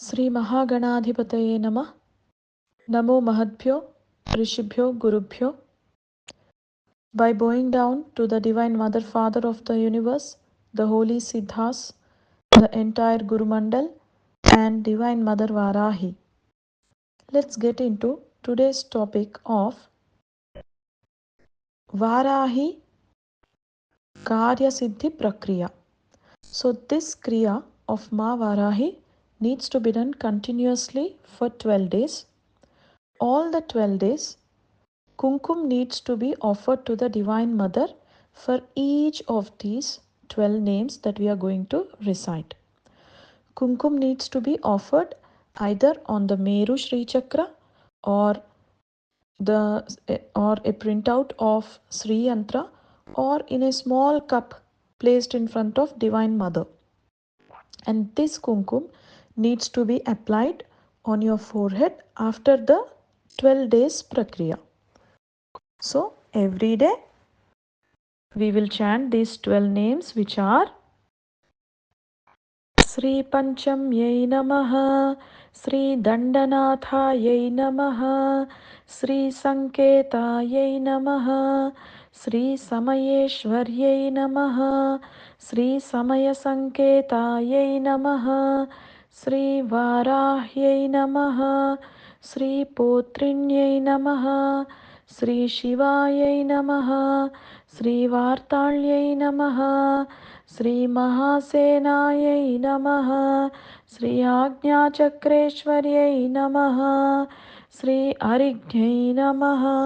श्री महागणाधिपतये नमः। नमो महद्भ्यो ऋषिभ्यो गुरुभ्यो. By bowing down to the Divine Mother Father of the Universe, the Holy Siddhas, the entire Guru Mandal, and Divine Mother Varahi, let's get into today's topic of Varahi Karya Siddhi Prakriya. So this Kriya of Ma Varahi needs to be done continuously for 12 days. All the 12 days, Kumkum needs to be offered to the Divine Mother for each of these 12 names that we are going to recite. Kumkum needs to be offered either on the Meru Shri Chakra or a printout of Sri Yantra, or in a small cup placed in front of Divine Mother. And this Kumkum needs to be applied on your forehead after the 12 days Prakriya. So every day we will chant these 12 names, which are Sri Panchamyai Namaha, Sri Dandanathaye Namaha, Sri Sanketayai Namaha, Sri Samayeshwaryai Namaha, Sri Samaya Sanketayai Namaha, Sri Varahyai Namaha, Sri Potrinyai Namaha, Sri Shivayai Namaha, Sri Vartalyai Namaha, Sri Mahasenayai Namaha, Sri Ajnachakreshwaryai Namaha, Sri Arignyai Namaha.